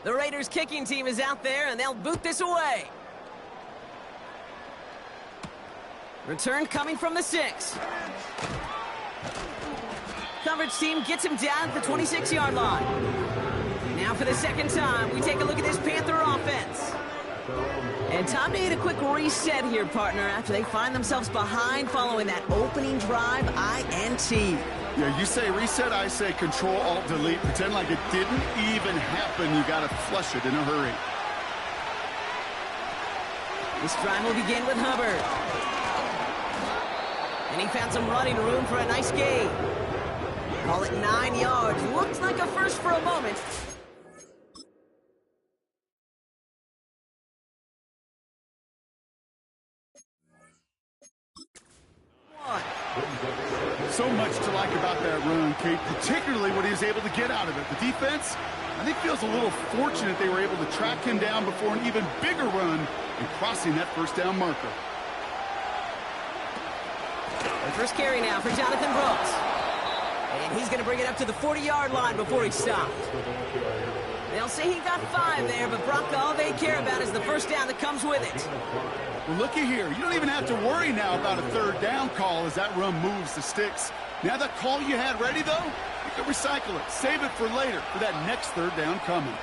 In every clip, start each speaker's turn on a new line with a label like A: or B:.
A: The Raiders kicking team is out there, and they'll boot this away. Return coming from the 6. Coverage team gets him down at the 26-yard line. Now for the second time, we take a look at this Panther offense. And time to hit a quick reset here, partner, after they find themselves behind following that opening drive INT.
B: Yeah, you say reset, I say Control-Alt-Delete. Pretend like it didn't even happen. You got to flush it in a hurry.
A: This drive will begin with Hubbard. And he found some running room for a nice gain. Call it 9 yards. Looks like a first for a moment.
B: So much to like about that run, Kate, particularly what he was able to get out of it. The defense, I think, feels a little fortunate they were able to track him down before an even bigger run and crossing that first down marker.
A: The first carry now for Jonathan Brooks. And he's going to bring it up to the 40-yard line before he stopped. They'll say he got 5 there, but Brock, all they care about is the first down that comes with it.
B: Well, looky here. You don't even have to worry now about a third down call as that run moves the sticks. Now that call you had ready, though, you can recycle it. Save it for later for that next third down coming.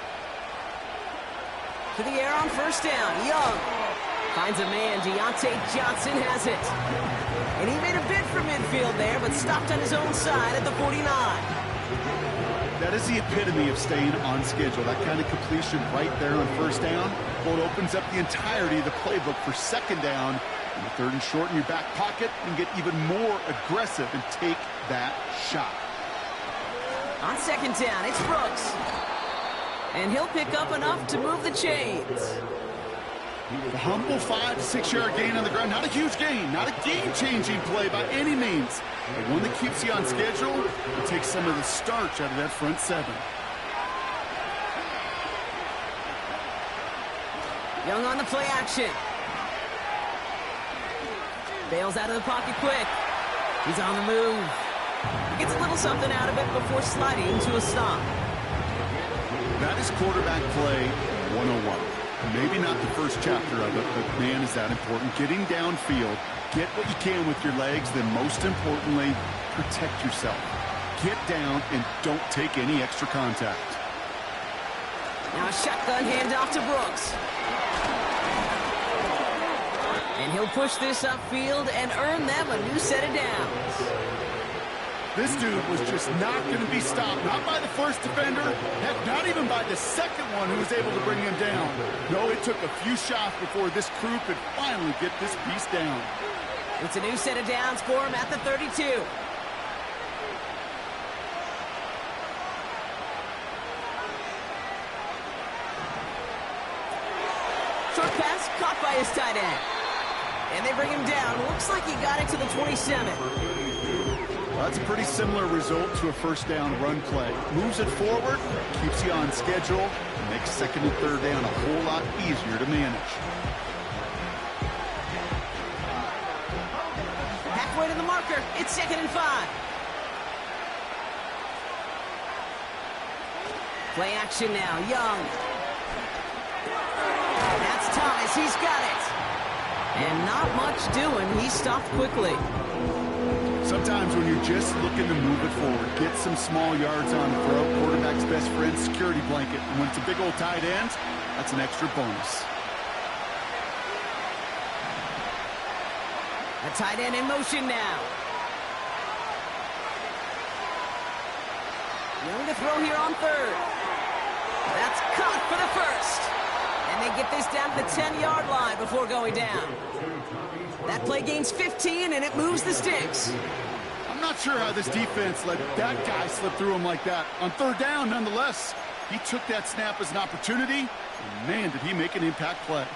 A: To the air on first down. Young finds a man. Deontay Johnson has it. And he made a bid for midfield there, but stopped on his own side at the 49.
B: That is the epitome of staying on schedule. That kind of completion right there on first down. Well, it opens up the entirety of the playbook for second down. And the third and short in your back pocket, and get even more aggressive and take that shot.
A: On second down, it's Brooks. And he'll pick up enough to move the chains.
B: The humble 5 to 6 yard gain on the ground. Not a huge gain, not a game-changing play by any means. But one that keeps you on schedule and takes some of the starch out of that front 7.
A: Young on the play action. Bails out of the pocket quick. He's on the move. He gets a little something out of it before sliding to a stop.
B: That is quarterback play 101. Maybe not the first chapter of it, but man, is that important. Getting downfield, get what you can with your legs, then most importantly, protect yourself. Get down and don't take any extra contact.
A: Now a shotgun handoff to Brooks. And he'll push this upfield and earn them a new set of downs.
B: This dude was just not going to be stopped. Not by the first defender. Heck, not even by the second one who was able to bring him down. No, it took a few shots before this crew could finally get this piece down.
A: It's a new set of downs for him at the 32. Short pass caught by his tight end. And they bring him down. Looks like he got it to the 27.
B: Well, that's a pretty similar result to a first down run play. Moves it forward, keeps you on schedule, and makes second and third down a whole lot easier to manage.
A: Halfway to the marker, it's 2nd and 5. Play action now, Young. That's Thomas, he's got it. And not much doing, he stopped quickly.
B: Sometimes when you're just looking to move it forward, get some small yards on the throw, quarterback's best friend, security blanket. And when it's a big old tight end, that's an extra bonus.
A: A tight end in motion now. Young to throw here on third. That's caught for the first. And they get this down to the 10-yard line before going down. That play gains 15, and it moves the sticks.
B: I'm not sure how this defense let that guy slip through him like that. On third down, nonetheless, he took that snap as an opportunity, and man, did he make an impact play.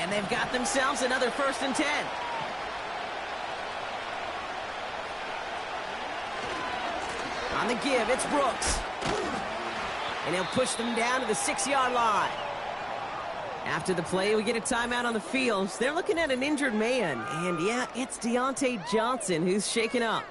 A: And they've got themselves another 1st and 10. On the give, it's Brooks. And he'll push them down to the 6-yard line. After the play, we get a timeout on the field. They're looking at an injured man. And, yeah, it's Deontay Johnson who's shaken up.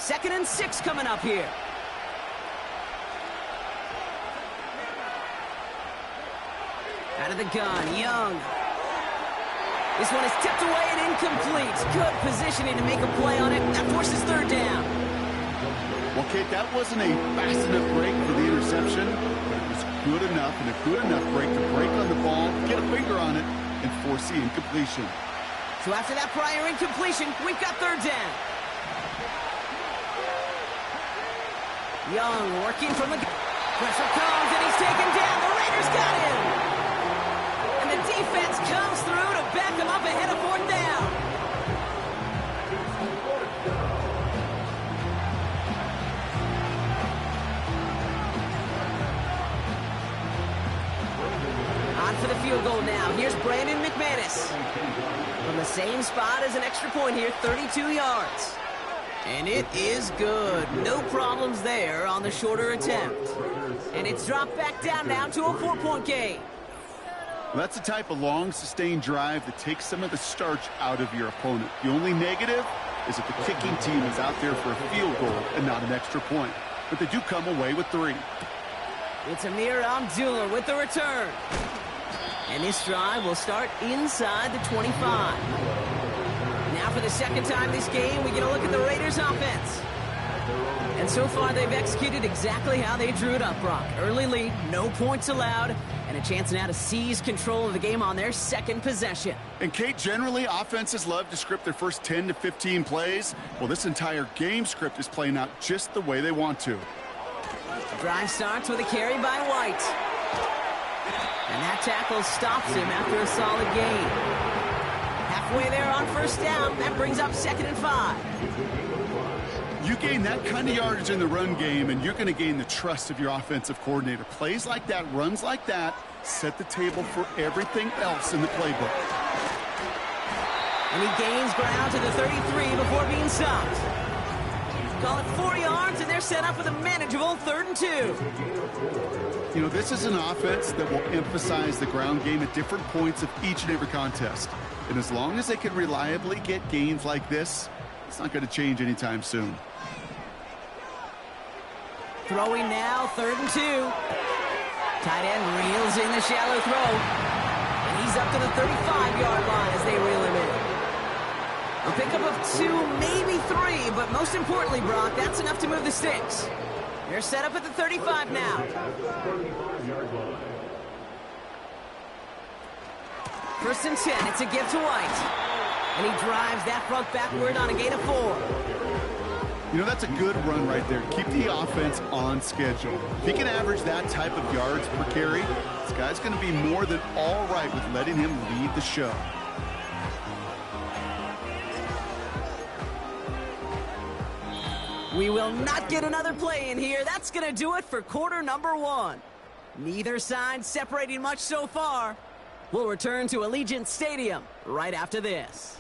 A: 2nd and 6 coming up here. Out of the gun, Young. This one is tipped away and incomplete. Good positioning to make a play on it. That forces 3rd down.
B: Well, Kate, that wasn't a fast enough break for the interception, but it was good enough and a good enough break to break on the ball, get a finger on it, and force the incompletion.
A: So after that prior incompletion, we've got 3rd down. Young working from the... Pressure comes, and he's taken down. The Raiders got him. And the defense comes through to back him up ahead of 4th down. On for the field goal now. Here's Brandon McManus. From the same spot as an extra point here, 32 yards. And it is good. No problems there on the shorter attempt. And it's dropped back down now to a 4-point game.
B: Well, that's the type of long, sustained drive that takes some of the starch out of your opponent. The only negative is that the kicking team is out there for a field goal and not an extra point. But they do come away with 3.
A: It's Amir Abdullah with the return. And this drive will start inside the 25. Now for the 2nd time this game, we get a look at the Raiders offense. And so far, they've executed exactly how they drew it up, Brock. Early lead, no points allowed, and a chance now to seize control of the game on their 2nd possession.
B: And, Kate, generally, offenses love to script their first 10 to 15 plays. Well, this entire game script is playing out just the way they want to.
A: The drive starts with a carry by White. And that tackle stops him after a solid gain. Halfway there on 1st down, that brings up 2nd and 5.
B: You gain that kind of yardage in the run game, and you're going to gain the trust of your offensive coordinator. Plays like that, runs like that, set the table for everything else in the playbook.
A: And he gains ground to the 33 before being stopped. Call it 4 yards, and they're set up with a manageable 3rd and 2.
B: You know, this is an offense that will emphasize the ground game at different points of each and every contest. And as long as they can reliably get gains like this, it's not going to change anytime soon.
A: Throwing now, 3rd and 2. Tight end reels in the shallow throw. And he's up to the 35-yard line as they reel him in. A pickup of 2, maybe 3, but most importantly, Brock, that's enough to move the sticks. They're set up at the 35 now. 1st and 10, it's a give to White. And he drives that front backward on a gain of 4.
B: You know, that's a good run right there. Keep the offense on schedule. If he can average that type of yards per carry, this guy's going to be more than all right with letting him lead the show.
A: We will not get another play in here. That's going to do it for quarter number 1. Neither side separating much so far. We'll return to Allegiant Stadium right after this.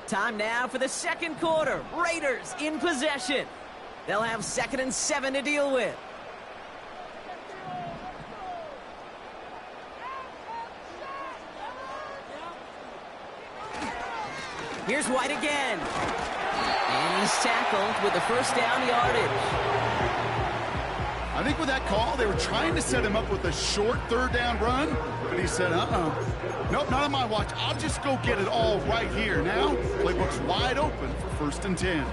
A: Time now for the 2nd quarter. Raiders in possession. They'll have 2nd and 7 to deal with. Here's White again. And he's tackled with the 1st down yardage.
B: I think with that call, they were trying to set him up with a short 3rd down run, but he said, nope, not on my watch. I'll just go get it all right here. Now, playbook's wide open for 1st and 10.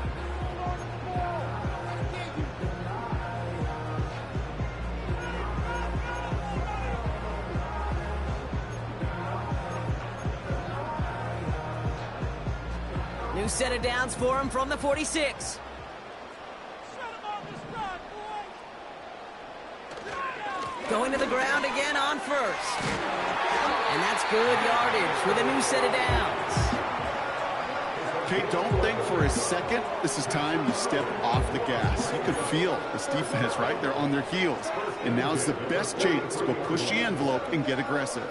A: New set of downs for him from the 46. Going to the ground again on 1st. And that's good yardage with a new set of downs.
B: Kate, don't think for a second this is time you step off the gas. You could feel this defense right there on their heels. And now's the best chance to go push the envelope and get aggressive.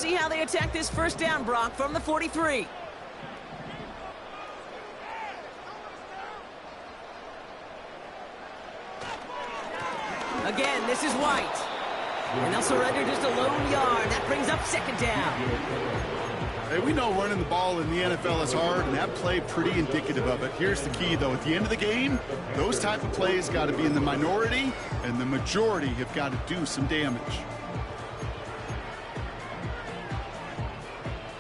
A: see how they attack this first down, Brock, from the 43. Again, this is White. And they'll surrender just a lone yard. That brings up second down.
B: Hey, we know running the ball in the NFL is hard, and that play pretty indicative of it. Here's the key, though. At the end of the game, those type of plays got to be in the minority, and the majority have got to do some damage.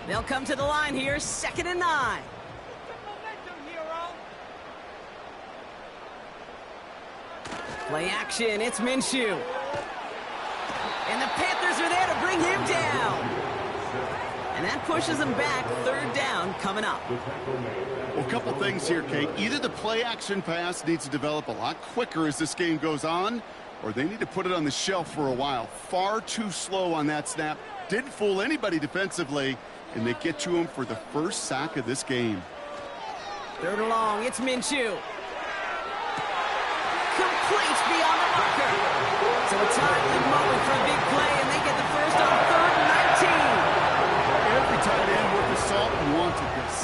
A: They'll come to the line here, 2nd and 9. Play action, it's Minshew. And the Panthers are there to bring him down. And that pushes them back, 3rd down coming up.
B: Well, a couple things here, Kate. Either the play action pass needs to develop a lot quicker as this game goes on, or they need to put it on the shelf for a while. Far too slow on that snap. Didn't fool anybody defensively, and they get to him for the first sack of this game.
A: 3rd and long, it's Minshew. Complete beyond the marker. So a timely moment for a big play, and they get the first on 3rd and 19.
B: Every tight end worth his salt wanted this.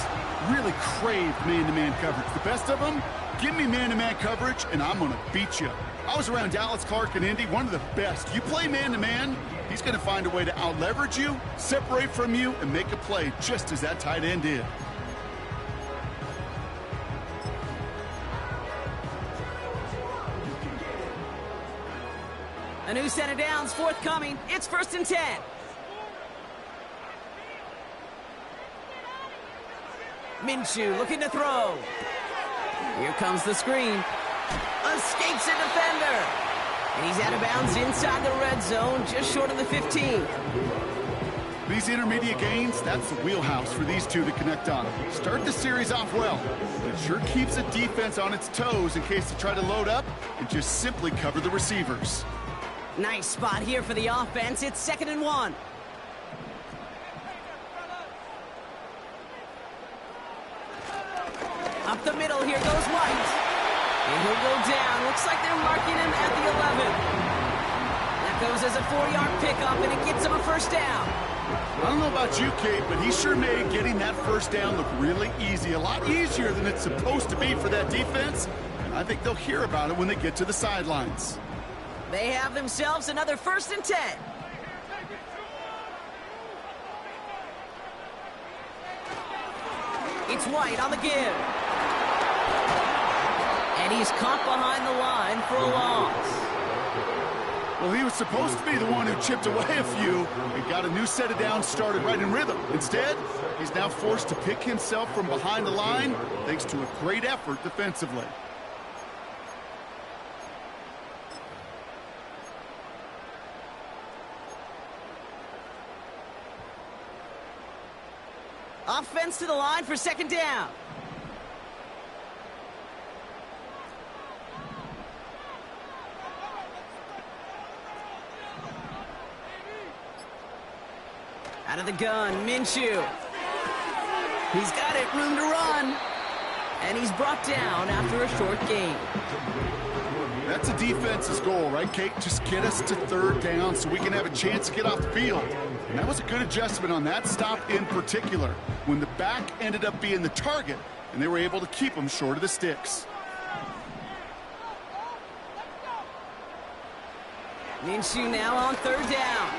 B: Really craved man-to-man coverage. The best of them, give me man-to-man coverage, and I'm going to beat you. I was around Dallas Clark and Indy, one of the best. You play man-to-man, he's going to find a way to out-leverage you, separate from you, and make a play just as that tight end did.
A: A new set of downs forthcoming. It's 1st and 10. Minshew looking to throw. Here comes the screen. Escapes a defender. And he's out of bounds inside the red zone, just short of the 15.
B: These intermediate gains, that's the wheelhouse for these two to connect on. Start the series off well. It sure keeps the defense on its toes in case they try to load up and just simply cover the receivers.
A: Nice spot here for the offense. It's 2nd and 1. Up the middle, here goes White. And he'll go down. Looks like they're marking him at the 11. That goes as a 4-yard pickup, and it gets him a first down.
B: I don't know about you, Kate, but he sure made getting that first down look really easy. A lot easier than it's supposed to be for that defense. And I think they'll hear about it when they get to the sidelines.
A: They have themselves another 1st and 10. It's White on the give. And he's caught behind the line for a loss.
B: Well, he was supposed to be the one who chipped away a few and got a new set of downs started right in rhythm. Instead, he's now forced to pick himself from behind the line thanks to a great effort defensively.
A: Offense to the line for 2nd down. Out of the gun, Minshew. He's got it, room to run. And he's brought down after a short gain.
B: That's a defense's goal, right, Kate? Just get us to 3rd down so we can have a chance to get off the field. And that was a good adjustment on that stop in particular, when the back ended up being the target, and they were able to keep him short of the sticks.
A: Minshew now on 3rd down.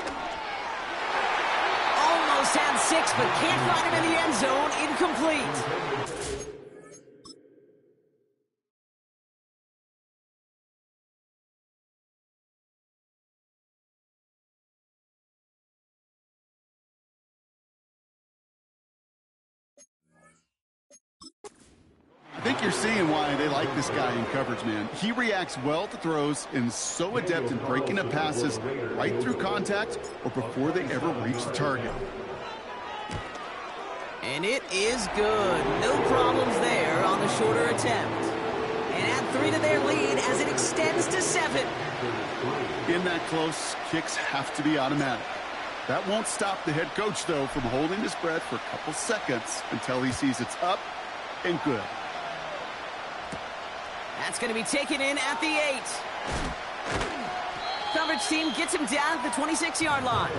A: Almost had 6, but can't find him in the end zone. Incomplete.
B: I think you're seeing why they like this guy in coverage, man. He reacts well to throws and is so adept in breaking up passes right through contact or before they ever reach the target.
A: And it is good. No problems there on the shorter attempt. And add 3 to their lead as it extends to 7.
B: In that close, kicks have to be automatic. That won't stop the head coach, though, from holding his breath for a couple seconds until he sees it's up and good.
A: That's going to be taken in at the 8. Coverage team gets him down at the 26-yard line.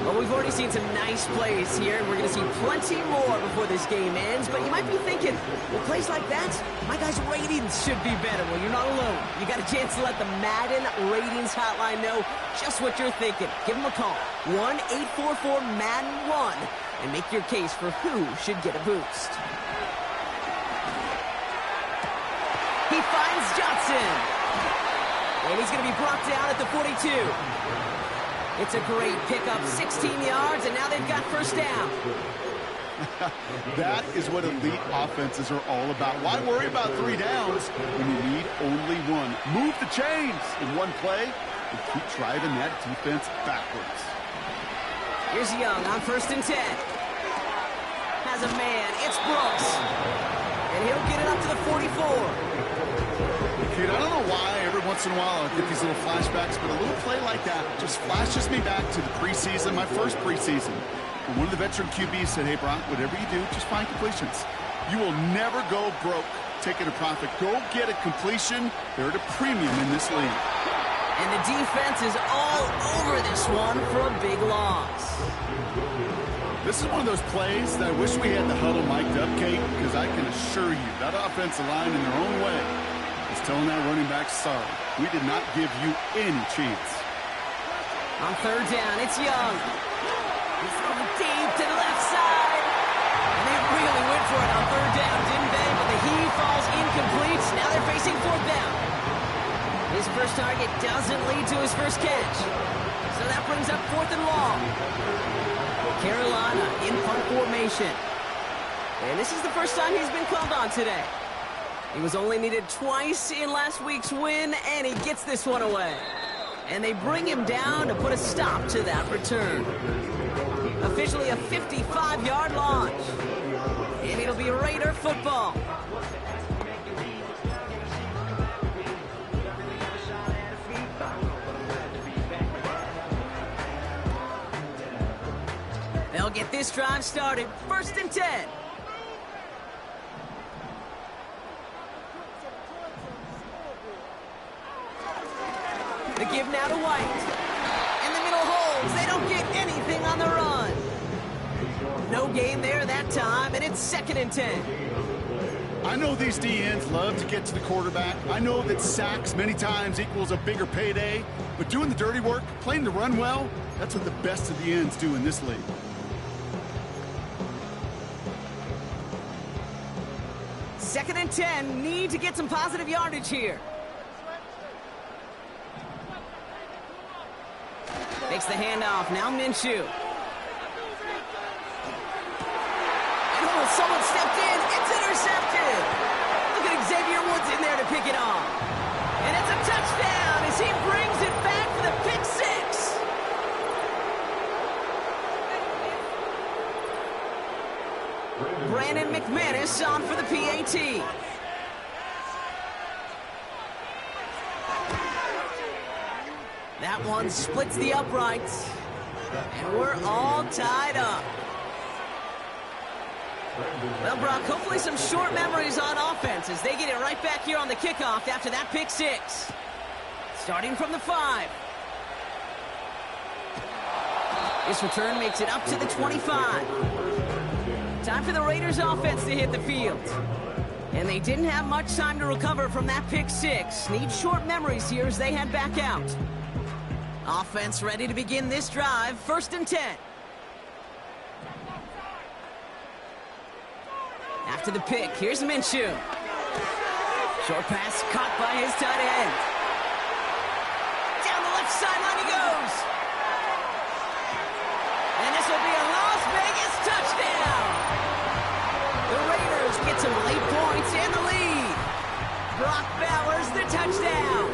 A: Well, we've already seen some nice plays here, and we're going to see plenty more before this game ends. But you might be thinking, well, plays like that, my guys' ratings should be better. Well, you're not alone. You got a chance to let the Madden Ratings Hotline know just what you're thinking. Give them a call, 1-844-MADDEN-1, and make your case for who should get a boost. He finds Johnson. And he's going to be brought down at the 42. It's a great pickup, 16 yards, and now they've got first down.
B: That is what elite offenses are all about. Why worry about 3 downs when you need only one? Move the chains in one play and keep driving that defense backwards.
A: Here's Young on 1st and 10. Has a man. It's Brooks. And he'll get it up to the 44.
B: Dude, I don't know why every once in a while I get these little flashbacks, but a little play like that just flashes me back to the preseason, my first preseason. When one of the veteran QBs said, hey, Brock, whatever you do, just find completions. You will never go broke taking a profit. Go get a completion. They're at a premium in this league.
A: And the defense is all over this one for a big loss.
B: This is one of those plays that I wish we had the huddle mic'd up, Kate, because I can assure you that offensive line in their own way is telling that running back, sorry, we did not give you any chance.
A: On 3rd down, it's Young. He's going deep to the left side. And they really went for it on 3rd down, didn't they? But the heave falls incomplete. Now they're facing 4th down. His first target doesn't lead to his first catch. So that brings up 4th and long. Carolina in punt formation. And this is the first time he's been called on today. He was only needed twice in last week's win, and he gets this one away. And they bring him down to put a stop to that return. Officially a 55-yard launch. And it'll be Raider football. They'll get this drive started. 1st and 10. The give now to White. In the middle holds. They don't get anything on the run. No gain there that time, and it's 2nd and 10.
B: I know these DNs love to get to the quarterback. I know that sacks many times equals a bigger payday, but doing the dirty work, playing the run well, that's what the best of the ends do in this league.
A: 2nd and 10, need to get some positive yardage here. Makes the handoff, now Minshew. And oh, someone stepped in, it's intercepted. Look at Xavier Woods in there to pick it off. And it's a touchdown as he brings it back for the pick 6. Brandon McManus on for the PAT. That one splits the uprights. And we're all tied up. Well, Brock, hopefully some short memories on offense as they get it right back here on the kickoff after that pick 6. Starting from the 5. This return makes it up to the 25. Time for the Raiders offense to hit the field. And they didn't have much time to recover from that pick 6. Need short memories here as they head back out. Offense ready to begin this drive. 1st and 10. After the pick, here's Minshew. Short pass caught by his tight end. Down the left sideline he goes. And this will be a Las Vegas touchdown. The Raiders get some late points and the lead. Brock Bowers the touchdown.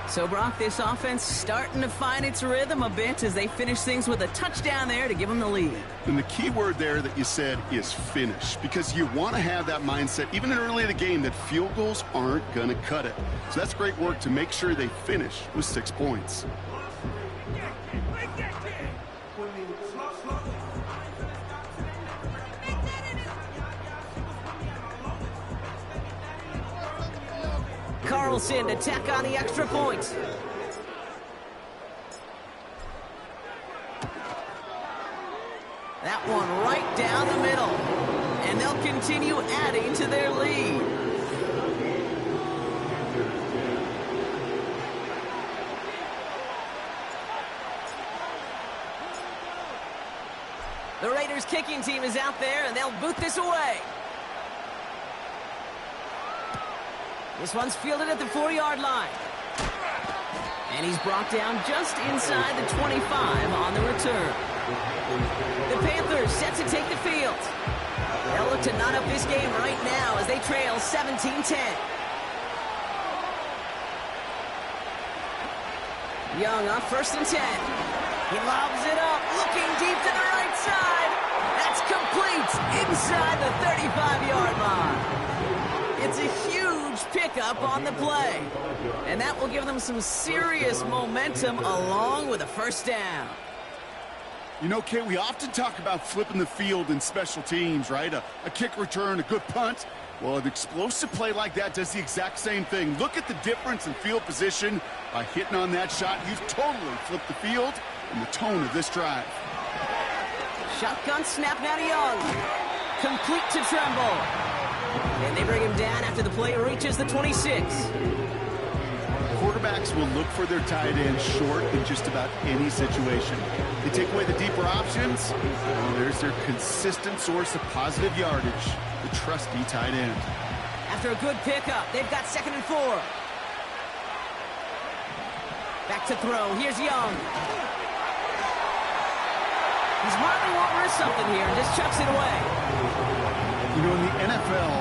A: So, Brock, this offense starting to find its rhythm a bit as they finish things with a touchdown there to give them the lead.
B: And the key word there that you said is finish, because you want to have that mindset, even early in the game, that field goals aren't going to cut it. So that's great work to make sure they finish with 6 points.
A: Carlson to tack on the extra point. down the middle. And they'll continue adding to their lead. The Raiders kicking team is out there, and they'll boot this away. This one's fielded at the 4-yard line. And he's brought down just inside the 25 on the return. The Panthers set to take the field. They'll look to knot up this game right now as they trail 17-10. Young on 1st and 10. He lobs it up, looking deep to the right side. That's complete inside the 35-yard line. It's a huge pickup on the play. And that will give them some serious momentum along with a first down.
B: You know, Kate, we often talk about flipping the field in special teams, right? A kick return, a good punt. Well, an explosive play like that does the exact same thing. Look at the difference in field position. By hitting on that shot, you've totally flipped the field and the tone of this drive.
A: Shotgun snap now to Young. Complete to Tremble. And they bring him down after the play reaches the 26.
B: Quarterbacks will look for their tight end short in just about any situation. They take away the deeper options. There's their consistent source of positive yardage, the trusty tight end.
A: After a good pickup, they've got 2nd and 4. Back to throw. Here's Young. He smartly won't risk something here and just chucks it away.
B: You know, in the NFL,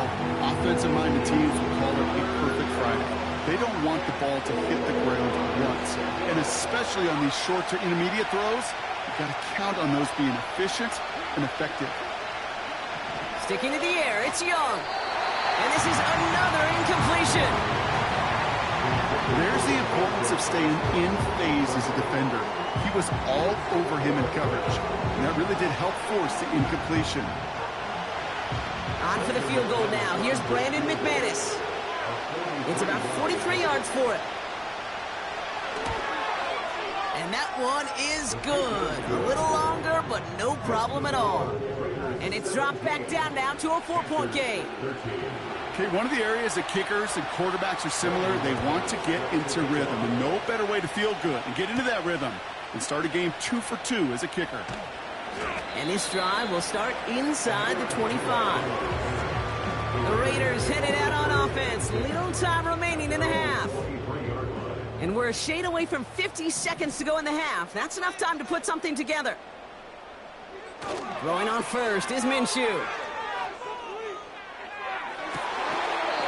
B: offensive-minded teams will call it a perfect Friday. They don't want the ball to hit the ground once. And especially on these short to intermediate throws, you've got to count on those being efficient and effective.
A: Sticking to the air, it's Young. And this is another incompletion.
B: There's the importance of staying in phase as a defender. He was all over him in coverage. And that really did help force the incompletion.
A: On for the field goal now. Here's Brandon McManus. It's about 43 yards for it. And that one is good. A little longer, but no problem at all. And it's dropped back down now to a 4-point game.
B: Okay, one of the areas that kickers and quarterbacks are similar, they want to get into rhythm. And no better way to feel good and get into that rhythm and start a game 2 for 2 as a kicker.
A: And this drive will start inside the 25. The Raiders headed out on offense. Little time remaining in the half. And we're a shade away from 50 seconds to go in the half. That's enough time to put something together. Throwing on first is Minshew.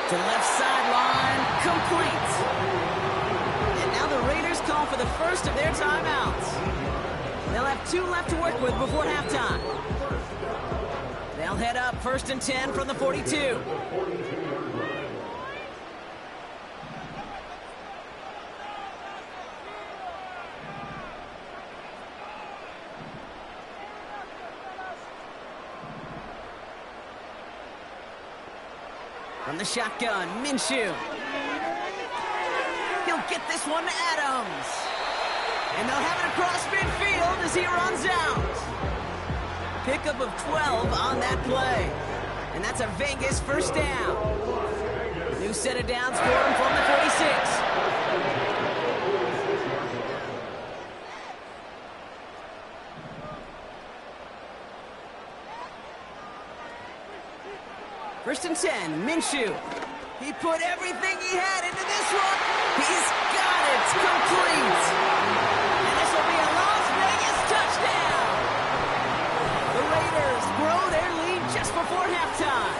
A: To left sideline, complete. And now the Raiders call for the first of their timeouts. They'll have 2 left to work with before halftime. They'll head up 1st and 10 from the 42. From the shotgun, Minshew. He'll get this one to Adams. And they'll have it across midfield as he runs out. Pickup of 12 on that play. And that's a Vegas first down. New set of downs for him from the 46. First and 10, Minshew. He put everything he had into this one. He's got it. Complete. And this will be a Las Vegas touchdown. The Raiders grow their lead just before halftime.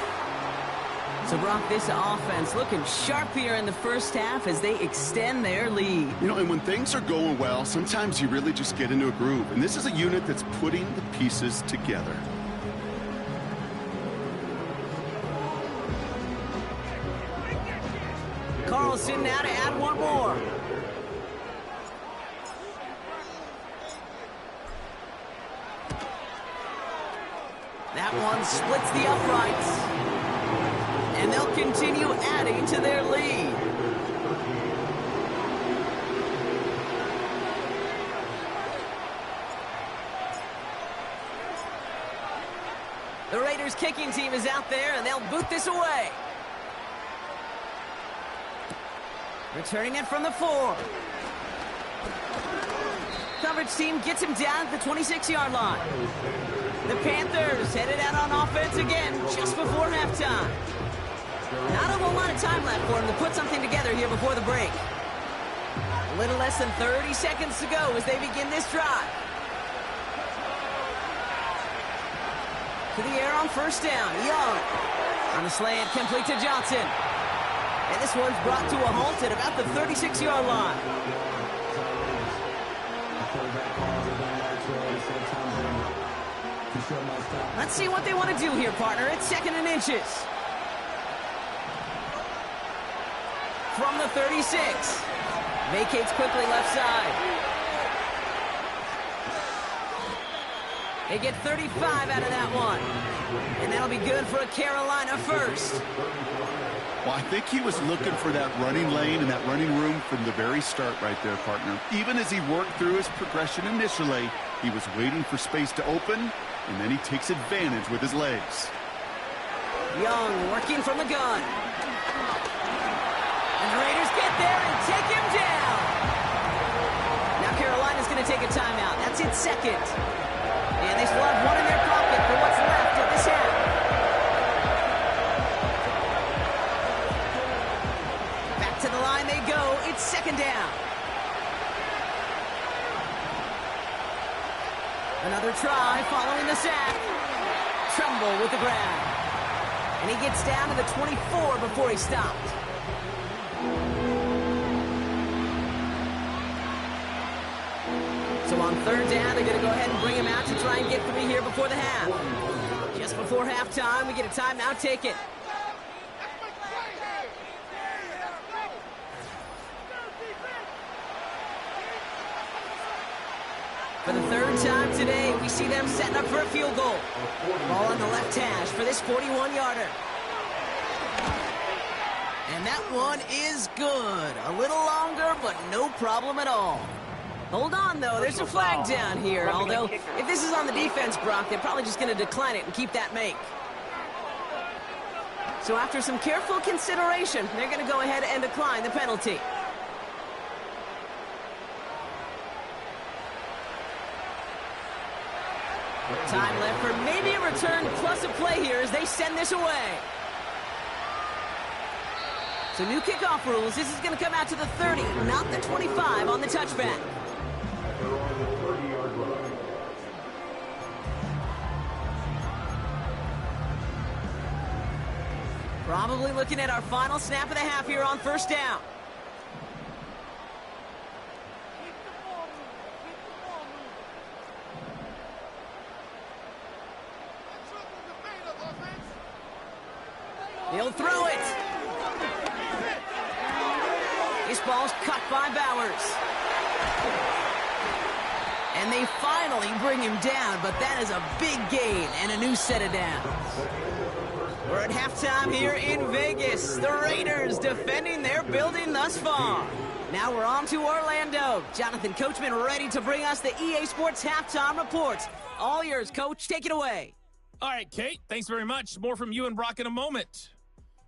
A: So, Brock, this offense looking sharp here in the first half as they extend their lead.
B: You know, and when things are going well, sometimes you really just get into a groove. And this is a unit that's putting the pieces together.
A: Carlson now to add one more. That one splits the uprights. And they'll continue adding to their lead. The Raiders kicking team is out there, and they'll boot this away. Returning it from the 4. Coverage team gets him down at the 26-yard line. The Panthers headed out on offense again just before halftime. Not a whole lot of time left for him to put something together here before the break. A little less than 30 seconds to go as they begin this drive. To the air on first down. Young. On the slant, complete to Johnson. And this one's brought to a halt at about the 36-yard line. Let's see what they want to do here, partner. It's 2nd and inches. From the 36. Vacates quickly left side. They get 35 out of that one. And that'll be good for a Carolina first.
B: Well, I think he was looking for that running lane and that running room from the very start right there, partner. Even as he worked through his progression initially, he was waiting for space to open, and then he takes advantage with his legs.
A: Young working from the gun. And the Raiders get there and take him down. Now Carolina's going to take a timeout. That's its 2nd. And they still have one in their pocket for what's left of this half. Back to the line they go. It's 2nd down. Another try following the sack. Trumbull with the grab. And he gets down to the 24 before he stopped. So on 3rd down, they're going to go ahead and bring him out to try and get 3 here before the half. Just before halftime, we get a timeout taken. For the 3rd time today, we see them setting up for a field goal. Ball on the left hash for this 41-yarder. And that one is good. A little longer, but no problem at all. Hold on, though. There's a flag down here. Although, if this is on the defense, Brock, they're probably just going to decline it and keep that make. So after some careful consideration, they're going to go ahead and decline the penalty. Time left for maybe a return plus a play here as they send this away. So new kickoff rules. This is going to come out to the 30, not the 25 on the touchback. Probably looking at our final snap of the half here on first down. He'll throw it. This ball's cut by Bowers. And they finally bring him down, but that is a big gain and a new set of downs. We're at halftime here in Vegas. The Raiders defending their building thus far. Now we're on to Orlando. Jonathan Coachman ready to bring us the EA Sports Halftime Report. All yours, Coach. Take it away.
C: All right, Kate. Thanks very much. More from you and Brock in a moment.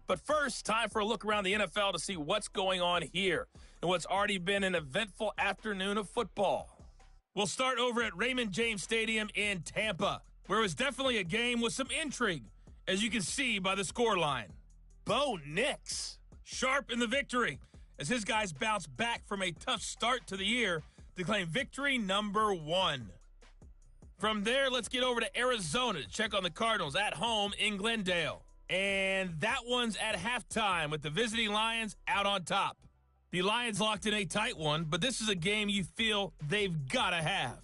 C: But first, time for a look around the NFL to see what's going on here and what's already been an eventful afternoon of football. We'll start over at Raymond James Stadium in Tampa, where it was definitely a game with some intrigue, as you can see by the scoreline. Bo Nix, sharp in the victory, as his guys bounce back from a tough start to the year to claim victory number 1. From there, let's get over to Arizona to check on the Cardinals at home in Glendale. And that one's at halftime with the visiting Lions out on top. The Lions locked in a tight one, but this is a game you feel they've got to have.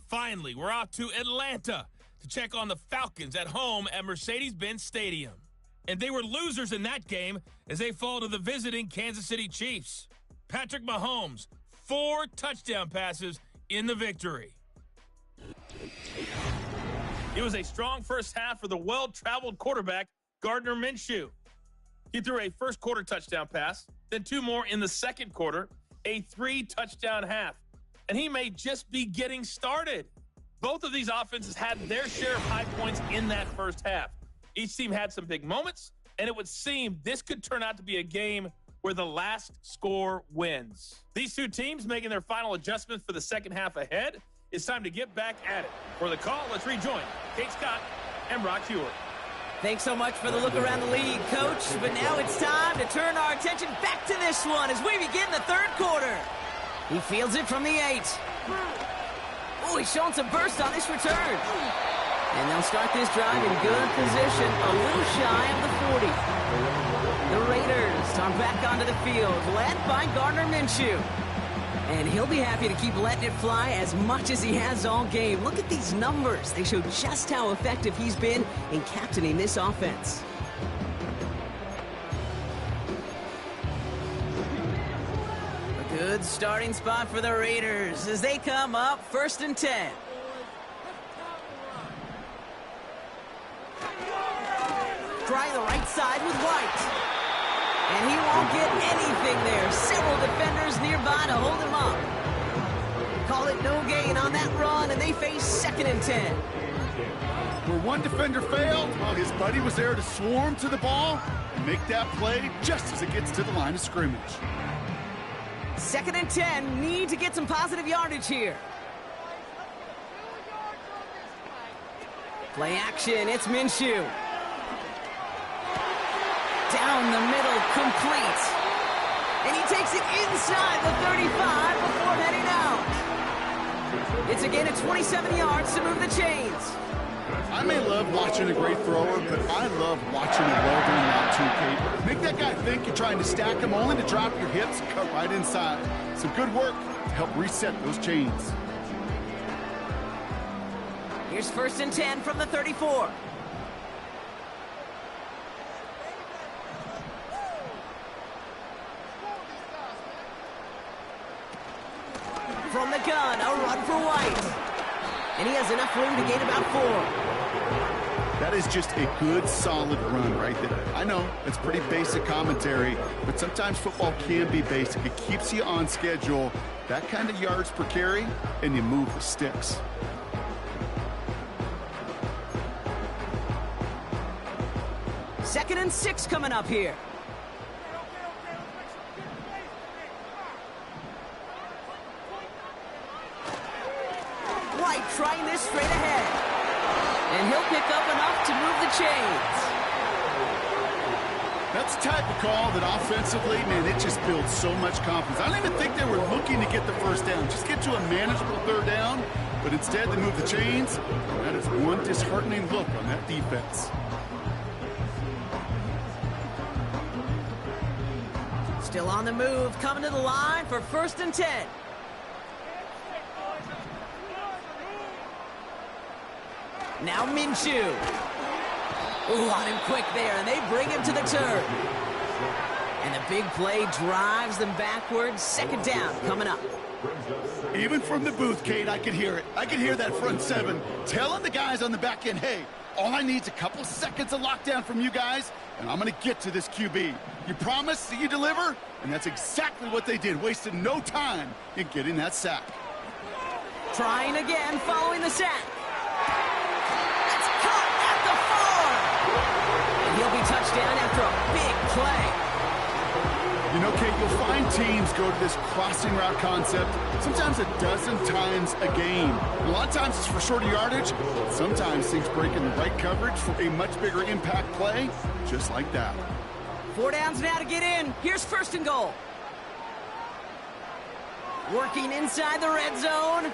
C: Finally, we're off to Atlanta to check on the Falcons at home at Mercedes-Benz Stadium. And they were losers in that game as they fall to the visiting Kansas City Chiefs. Patrick Mahomes, 4 touchdown passes in the victory. It was a strong first half for the well-traveled quarterback, Gardner Minshew. He threw a first-quarter touchdown pass, then 2 more in the second quarter, a 3-touchdown half. And he may just be getting started. Both of these offenses had their share of high points in that first half. Each team had some big moments, and it would seem this could turn out to be a game where the last score wins. These two teams making their final adjustments for the second half ahead. It's time to get back at it. For the call, let's rejoin Kate Scott and Brock Hewitt.
A: Thanks so much for the look around the league, Coach. But now it's time to turn our attention back to this one as we begin the third quarter. He fields it from the 8. Oh, he's showing some burst on this return. And they'll start this drive in good position, a little shy of the 40. The Raiders are back onto the field, led by Gardner Minshew. And he'll be happy to keep letting it fly as much as he has all game. Look at these numbers. They show just how effective he's been in captaining this offense. A good starting spot for the Raiders as they come up 1st and 10. Trying the right side with White. And he won't get anything there. Several defenders nearby to hold him up. Call it no gain on that run, and they face 2nd and 10.
B: Where one defender failed, well, his buddy was there to swarm to the ball and make that play just as it gets to the line of scrimmage.
A: 2nd and 10, need to get some positive yardage here. Play action, it's Minshew. Down the middle, complete. And he takes it inside the 35 before heading out. It's a gain of 27 yards to move the chains.
B: I may love watching a great thrower, but I love watching a well-done route too, Kate. Make that guy think you're trying to stack him only to drop your hips and cut right inside. Some good work to help reset those chains.
A: Here's 1st and 10 from the 34. From the gun, a run for White. And he has enough room to gain about 4.
B: That is just a good, solid run right there. I know, it's pretty basic commentary, but sometimes football can be basic. It keeps you on schedule, that kind of yards per carry, and you move the sticks.
A: Second and 6 coming up here. White trying this straight ahead. And he'll pick up enough to move the chains.
B: That's the type of call that offensively, man, it just builds so much confidence. I don't even think they were looking to get the first down. Just get to a manageable 3rd down. But instead, they move the chains. That is one disheartening look on that defense.
A: Still on the move, coming to the line for 1st and 10. Now Minshew. Ooh, on him quick there, and they bring him to the turn. And the big play drives them backwards. 2nd down coming up.
B: Even from the booth, Kate, I could hear it. I could hear that front 7 telling the guys on the back end, hey, all I need is a couple seconds of lockdown from you guys, and I'm going to get to this QB. You promise that you deliver? And that's exactly what they did, wasted no time in getting that sack.
A: Trying again following the sack. It's caught at the 4. And he'll be touchdown after a big play.
B: You know, Kate, you'll find teams go to this crossing route concept sometimes a dozen times a game. A lot of times it's for shorter yardage. Sometimes things break in the right coverage for a much bigger impact play, just like that.
A: 4 downs now to get in. Here's 1st and goal. Working inside the red zone.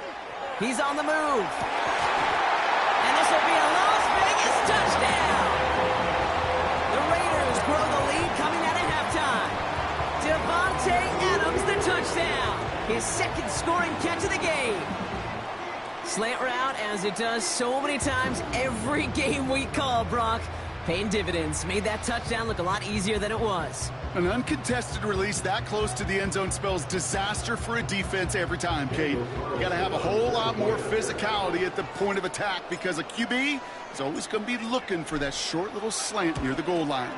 A: He's on the move. And this will be a Las Vegas touchdown. The Raiders grow the lead coming out of halftime. Devontae Adams, the touchdown. His 2nd scoring catch of the game. Slant route, as it does so many times every game we call, Brock. Paying dividends. Made that touchdown look a lot easier than it was.
B: An uncontested release that close to the end zone spells disaster for a defense every time, Kate. You got to have a whole lot more physicality at the point of attack because a QB is always going to be looking for that short little slant near the goal line.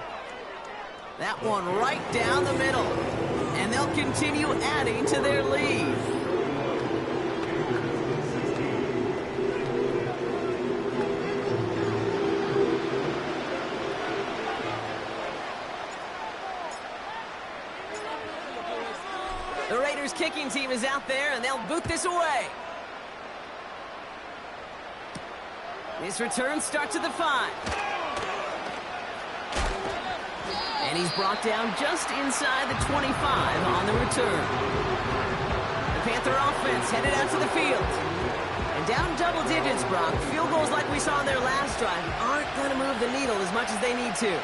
A: That one right down the middle. And they'll continue adding to their lead. Panthers kicking team is out there, and they'll boot this away. This return starts at the 5. And he's brought down just inside the 25 on the return. The Panther offense headed out to the field. And down double digits, Brock. Field goals like we saw in their last drive aren't going to move the needle as much as they need to.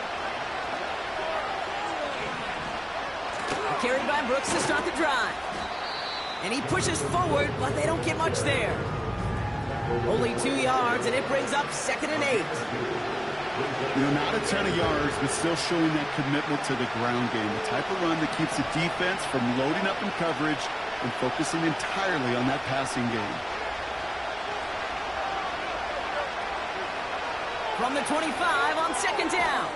A: Carried by Brooks to start the drive. And he pushes forward, but they don't get much there. Only 2 yards, and it brings up 2nd and 8.
B: Not a ton of yards, but still showing that commitment to the ground game. The type of run that keeps the defense from loading up in coverage and focusing entirely on that passing game.
A: From the 25 on 2nd down.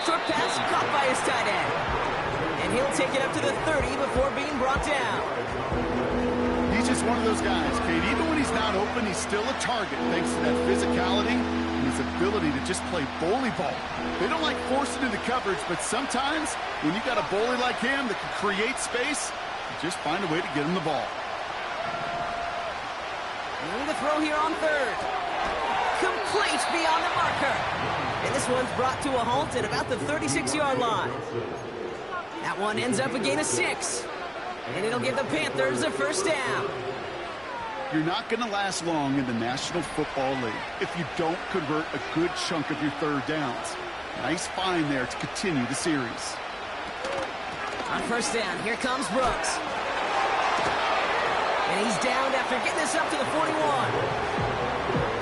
A: Short pass caught by his tight end. And he'll take it up to the 30 before being brought down.
B: He's just one of those guys, Kate. Even when he's not open, he's still a target thanks to that physicality and his ability to just play bully ball. They don't like forcing into coverage, but sometimes when you got a bully like him that can create space, you just find a way to get him the ball.
A: Needing the throw here on 3rd. Complete beyond the marker. And this one's brought to a halt at about the 36-yard line. That one ends up a gain of 6. And it'll give the Panthers a 1st down.
B: You're not going to last long in the National Football League if you don't convert a good chunk of your 3rd downs. Nice find there to continue the series.
A: On 1st down, here comes Brooks. And he's downed after getting this up to the 41.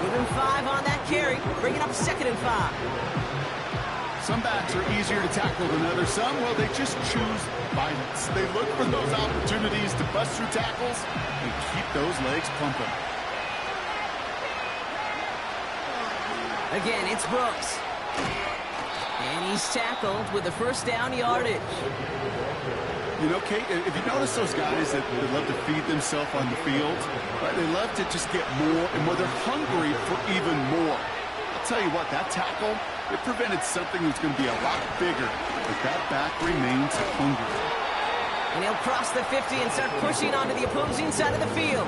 A: Give him 5 on that carry, bringing up 2nd and 5.
B: Some backs are easier to tackle than others. Some, well, they just choose violence. They look for those opportunities to bust through tackles and keep those legs pumping.
A: Again, it's Brooks. And he's tackled with the 1st down yardage.
B: You know, Kate, if you notice those guys that love to feed themselves on the field, right, they love to just get more and more. They're hungry for even more. I'll tell you what, that tackle, it prevented something that's going to be a lot bigger, but that back remains hungry.
A: And he'll cross the 50 and start pushing onto the opposing side of the field.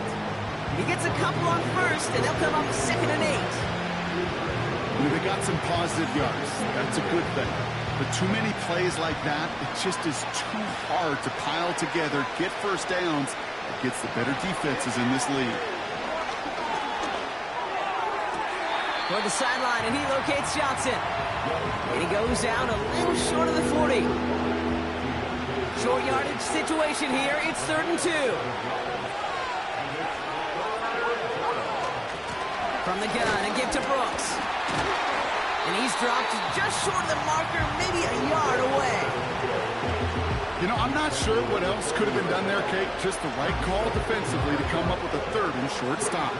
A: He gets a couple on 1st, and they'll come up 2nd and 8.
B: They got some positive yards. That's a good thing. But too many plays like that, it just is too hard to pile together, get 1st downs against the better defenses in this league.
A: Toward the sideline, and he locates Johnson. And he goes down a little short of the 40. Short yardage situation here. It's 3rd and 2. From the gun, and give to Brooks. And he's dropped just short of the marker, maybe a yard away.
B: You know, I'm not sure what else could have been done there, Kate. Just the right call defensively to come up with a 3rd and short stop.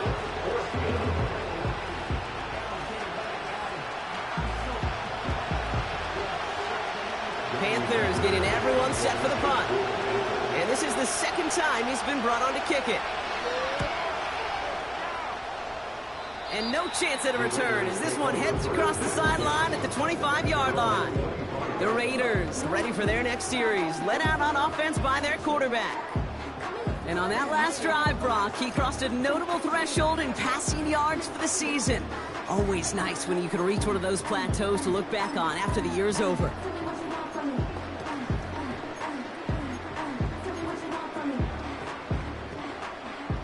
A: Panthers getting everyone set for the punt. And this is the 2nd time he's been brought on to kick it. And no chance at a return as this one heads across the sideline at the 25-yard line. The Raiders ready for their next series, led out on offense by their quarterback. And on that last drive, Brock, he crossed a notable threshold in passing yards for the season. Always nice when you can reach one of those plateaus to look back on after the year's over.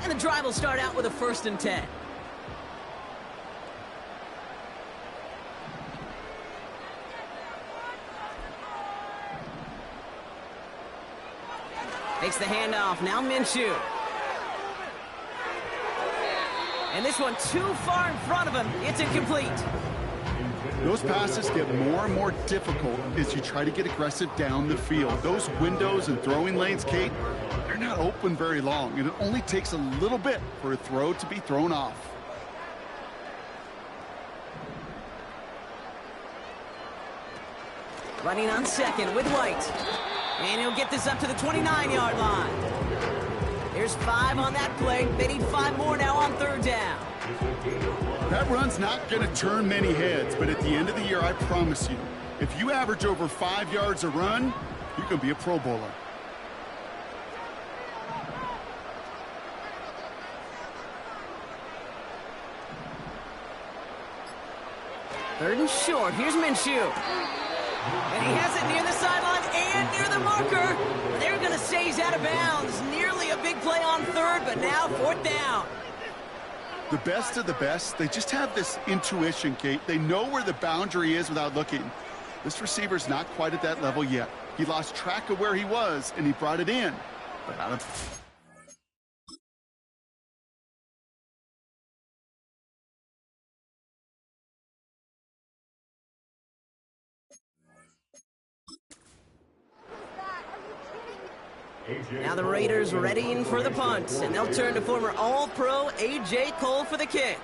A: And the drive will start out with a 1st and 10. Takes the handoff. Now Minshew. And this one too far in front of him. It's incomplete.
B: Those passes get more and more difficult as you try to get aggressive down the field. Those windows and throwing lanes, Kate, they're not open very long, and it only takes a little bit for a throw to be thrown off.
A: Running on 2nd with White. And he'll get this up to the 29-yard line. There's 5 on that play. They need 5 more now on 3rd down.
B: That run's not going to turn many heads, but at the end of the year, I promise you, if you average over 5 yards a run, you can be a Pro Bowler.
A: Third and short. Here's Minshew. And he has it near the sideline and near the marker. They're going to say he's out of bounds. Nearly a big play on third, but now fourth down.
B: The best of the best, they just have this intuition, Kate. They know where the boundary is without looking. This receiver's not quite at that level yet. He lost track of where he was, and he brought it in. But out of...
A: Now the Raiders readying for the punt, and they'll turn to former All-Pro A.J. Cole for the kick.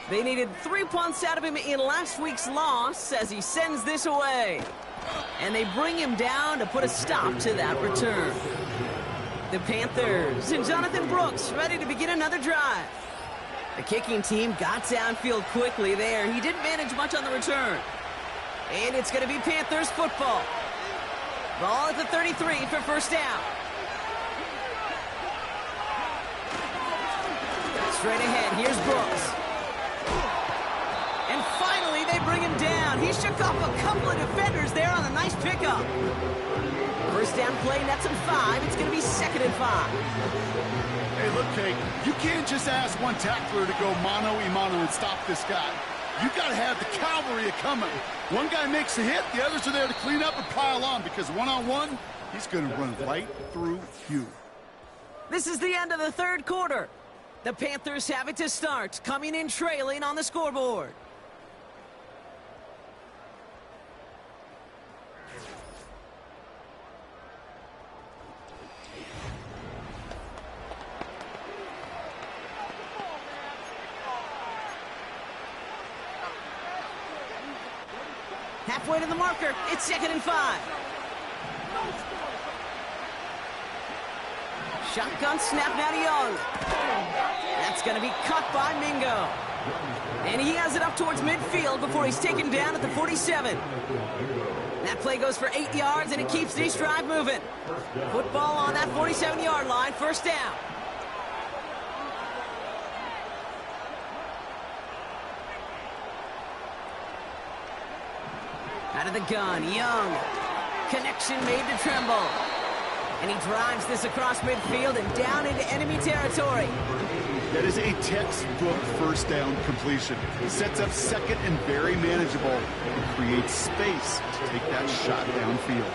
A: They needed 3 punts out of him in last week's loss as he sends this away. And they bring him down to put a stop to that return. The Panthers and Jonathan Brooks ready to begin another drive. The kicking team got downfield quickly there. He didn't manage much on the return. And it's going to be Panthers football. Ball at the 33 for first down. Straight ahead, here's Brooks. And finally, they bring him down. He shook off a couple of defenders there on a nice pickup. First down play, nets him 5. It's going to be 2nd and 5.
B: Hey, look, Kate, you can't just ask one tackler to go mano-a-mano and stop this guy. You got to have the cavalry coming. One guy makes a hit, the others are there to clean up and pile on, because one-on-one, he's going to run right through you.
A: This is the end of the third quarter. The Panthers have it to start, coming in trailing on the scoreboard. Halfway to the marker, it's 2nd and 5. Shotgun snap now to Young. That's going to be cut by Mingo. And he has it up towards midfield before he's taken down at the 47. That play goes for 8 yards, and it keeps this drive moving. Football on that 47-yard line, first down. Out of the gun, Young. Connection made to Tremble. And he drives this across midfield and down into enemy territory.
B: That is a textbook first down completion. Sets up second and very manageable and creates space to take that shot downfield.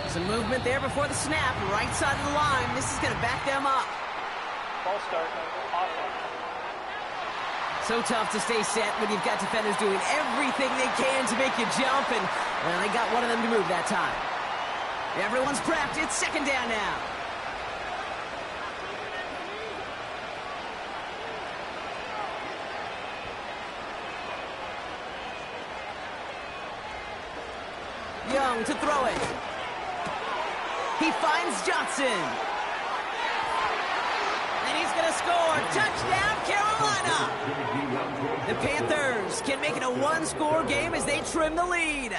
A: Some movement there before the snap. Right side of the line. This is going to back them up.
D: Ball start. Offense.
A: So tough to stay set when you've got defenders doing everything they can to make you jump, and well, they got one of them to move that time. Everyone's prepped. It's 2nd down now. Young to throw it. He finds Johnson. And he's going to score. Touchdown, Carolina. The Panthers can make it a one-score game as they trim the lead.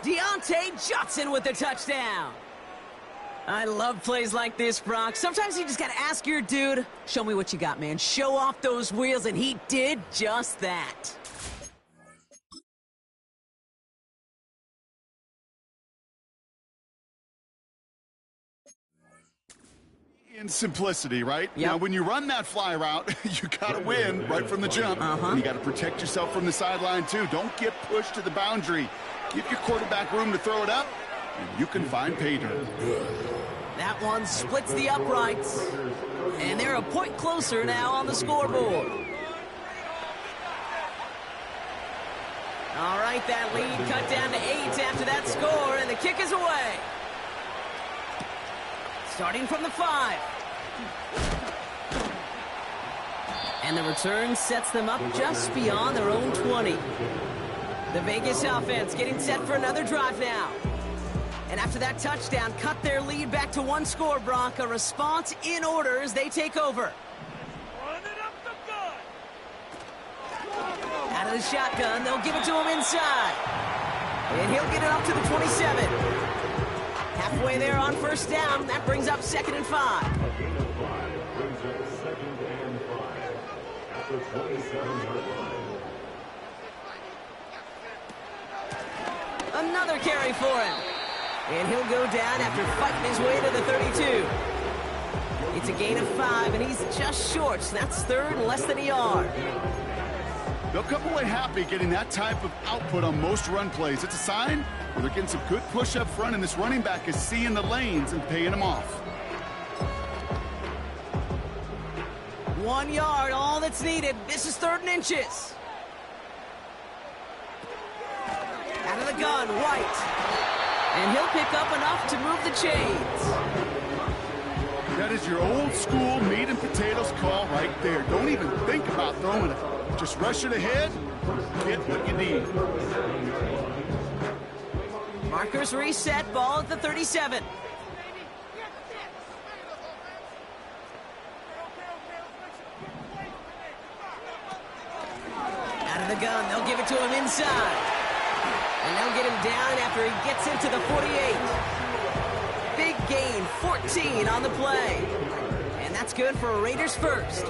A: Deontay Johnson with the touchdown. I love plays like this, Brock. Sometimes you just got to ask your dude, show me what you got, man. Show off those wheels, and he did just that.
B: In simplicity, right?
A: Yep.
B: Now, when you run that fly route, you got to win right from the jump. And you got to protect yourself from the sideline, too. Don't get pushed to the boundary. Give your quarterback room to throw it up, and you can find pay dirt.
A: That one splits the uprights. And they're a point closer now on the scoreboard. All right, that lead cut down to 8 after that score, and the kick is away. Starting from the 5. And the return sets them up just beyond their own 20. The Vegas offense getting set for another drive now. And after that touchdown, cut their lead back to 1 score, Brock. A response in order as they take over. Out of the shotgun, they'll give it to him inside. And he'll get it up to the 27. Halfway there on first down. That brings up 2nd and 5. Another carry for him. And he'll go down after fighting his way to the 32. It's a gain of 5, and he's just short. So that's third and less than a yard.
B: They'll come away happy getting that type of output on most run plays. It's a sign where they're getting some good push up front, and this running back is seeing the lanes and paying them off.
A: 1 yard, all that's needed. This is 3rd and inches. Out of the gun, White. And he'll pick up enough to move the chains.
B: That is your old school meat and potatoes call right there. Don't even think about throwing it. Just rush it ahead, get what you need.
A: Markers reset, ball at the 37. Out of the gun, they'll give it to him inside. And they'll get him down after he gets into the 48. Big gain, 14 on the play. And that's good for a Raiders first.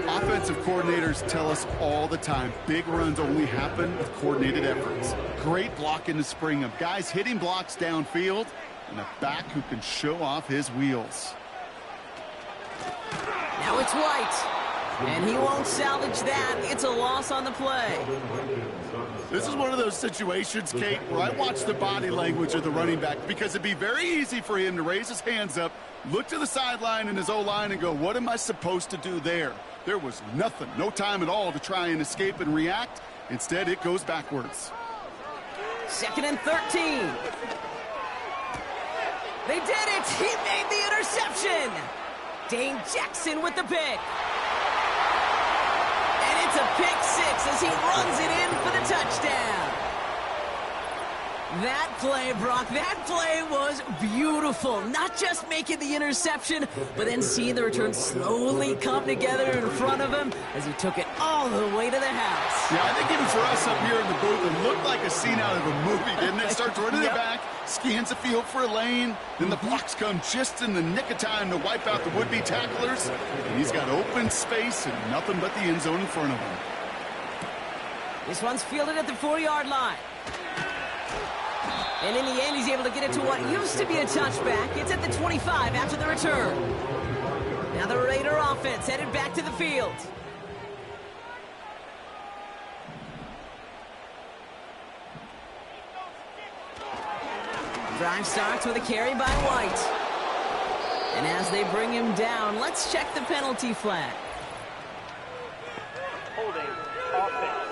B: Offensive coordinators tell us all the time, big runs only happen with coordinated efforts. Great block in the spring of guys hitting blocks downfield and a back who can show off his wheels.
A: Now it's White. And he won't salvage that. It's a loss on the play.
B: This is one of those situations, Kate, where I watch the body language of the running back because it'd be very easy for him to raise his hands up, look to the sideline in his O-line and go, what am I supposed to do there? There was nothing, no time at all to try and escape and react. Instead, it goes backwards.
A: 2nd and 13. They did it! He made the interception! Dane Jackson with the pick. And it's a pick 6 as he runs it in for the touchdown. That play, Brock, that play was beautiful. Not just making the interception, but then seeing the return slowly come together in front of him as he took it all the way to the house.
B: Yeah, I think even for us up here in the booth, it looked like a scene out of a movie, didn't it? Starts running it back, scans the field for a lane, then the blocks come just in the nick of time to wipe out the would-be tacklers, and he's got open space and nothing but the end zone in front of him.
A: This one's fielded at the 4-yard line. And in the end, he's able to get it to what used to be a touchback. It's at the 25 after the return. Now the Raider offense headed back to the field. Drive starts with a carry by White. And as they bring him down, let's check the penalty flag.
D: Holding offense.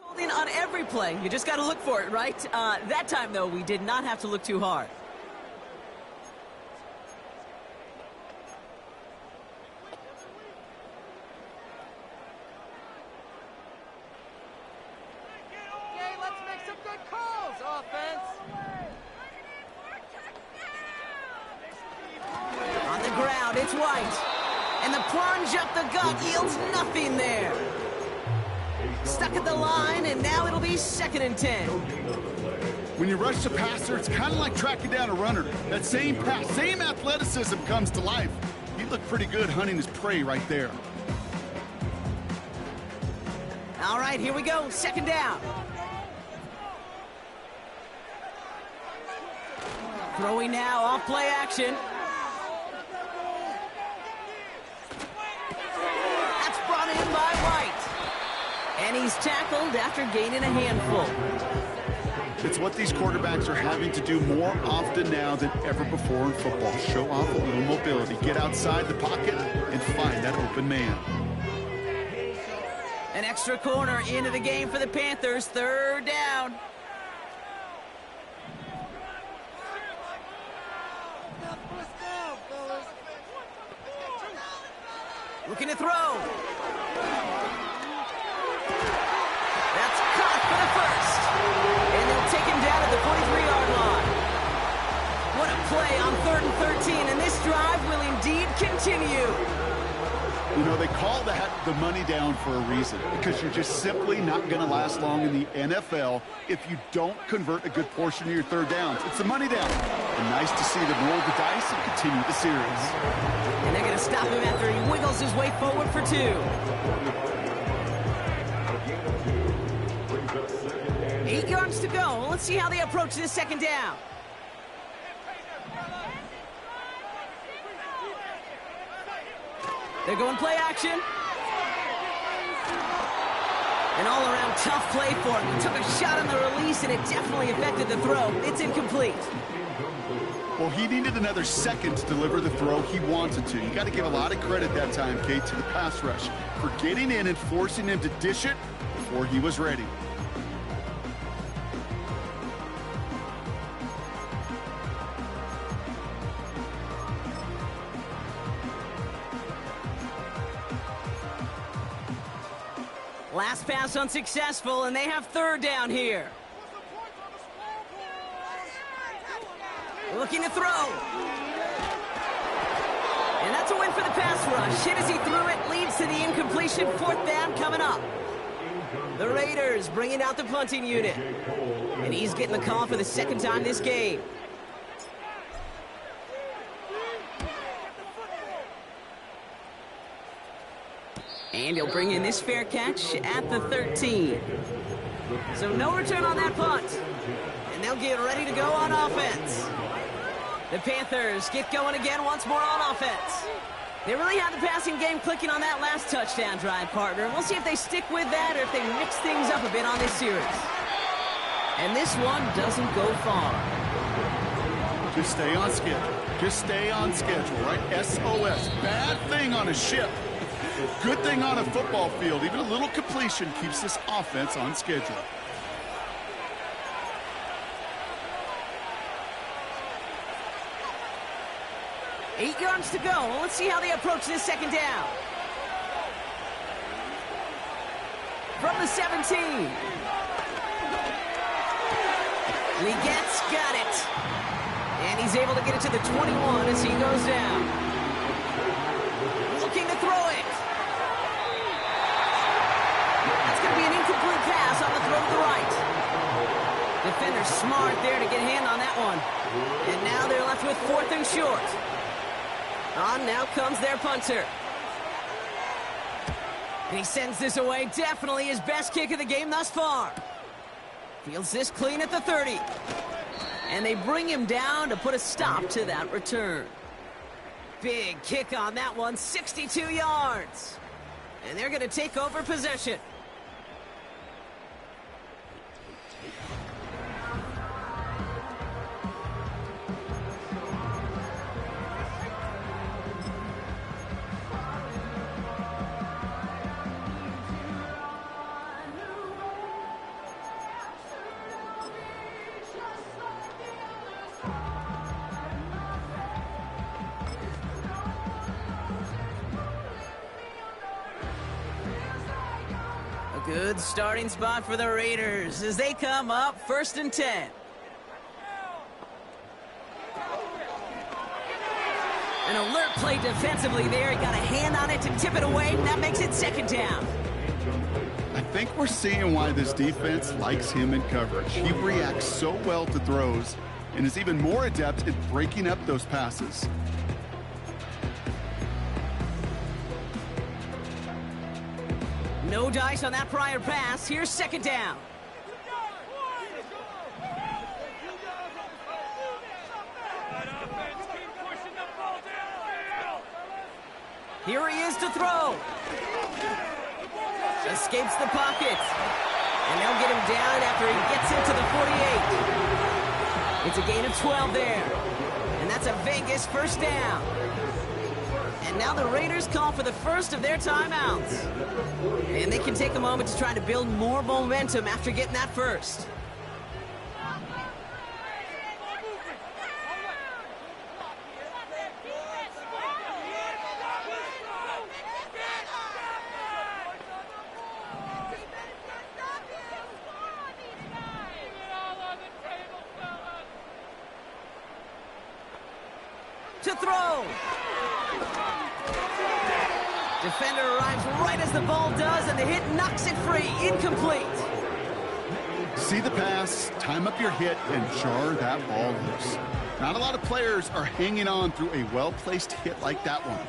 A: Holding on every play. You just got to look for it, right? That time, though, we did not have to look too hard.
E: Okay, let's make some good calls, offense.
A: On the ground, it's White. And the plunge up the gut yields nothing there. Stuck at the line, and now it'll be 2nd and 10.
B: When you rush the passer, it's kind of like tracking down a runner. That same pass, same athleticism comes to life. He looked pretty good hunting his prey right there.
A: All right, here we go. 2nd down. Throwing now, off play action. That's brought in by White. And he's tackled after gaining a handful.
B: It's what these quarterbacks are having to do more often now than ever before in football. Show off a little mobility, get outside the pocket, and find that open man.
A: An extra corner into the game for the Panthers. Third down. Looking to throw. That's caught for the first. And they'll take him down at the 43-yard line. What a play on 3rd and 13, and this drive will indeed continue.
B: You know, they call that the money down for a reason, because you're just simply not going to last long in the NFL if you don't convert a good portion of your third downs. It's the money down. And nice to see them roll the dice and continue the series.
A: And they're going to stop him after he wiggles his way forward for 2. 8 yards to go. Let's see how they approach this second down. They're going play action. An all-around tough play for him. He took a shot on the release, and it definitely affected the throw. It's incomplete.
B: Well, he needed another second to deliver the throw he wanted to. You got to give a lot of credit that time, Kate, to the pass rush for getting in and forcing him to dish it before he was ready.
A: Last pass unsuccessful, and they have third down here. Looking to throw. And that's a win for the pass rush. Hit as he threw it, leads to the incompletion. 4th down coming up. The Raiders bringing out the punting unit. And he's getting the call for the second time this game. And he'll bring in this fair catch at the 13. So no return on that punt. And they'll get ready to go on offense. The Panthers get going again once more on offense. They really had the passing game clicking on that last touchdown drive, partner. We'll see if they stick with that or if they mix things up a bit on this series. And this one doesn't go far.
B: Just stay on schedule. Just stay on schedule, right? SOS. Bad thing on a ship. Good thing on a football field. Even a little completion keeps this offense on schedule.
A: Eight yards to go. Let's see how they approach this second down. From the 17. Legette's got it. And he's able to get it to the 21 as he goes down. Looking to throw it. That's going to be an incomplete pass on the throw to the right. Defender smart there to get a hand on that one. And now they're left with 4th and short. On now comes their punter. And he sends this away. Definitely his best kick of the game thus far. Fields this clean at the 30. And they bring him down to put a stop to that return. Big kick on that one, 62 yards. And they're going to take over possession. Good starting spot for the Raiders as they come up 1st and 10. An alert play defensively there. He got a hand on it to tip it away. That makes it 2nd down.
B: I think we're seeing why this defense likes him in coverage. He reacts so well to throws and is even more adept at breaking up those passes.
A: No dice on that prior pass. Here's 2nd down. Here he is to throw. Escapes the pocket. And they'll get him down after he gets into the 48. It's a gain of 12 there. And that's a Vegas 1st down. And now the Raiders call for the first of their timeouts. And they can take a moment to try to build more momentum after getting that first. To throw. Defender arrives right as the ball does, and the hit knocks it free. Incomplete.
B: See the pass, time up your hit, and jar that ball loose. Not a lot of players are hanging on through a well-placed hit like that one.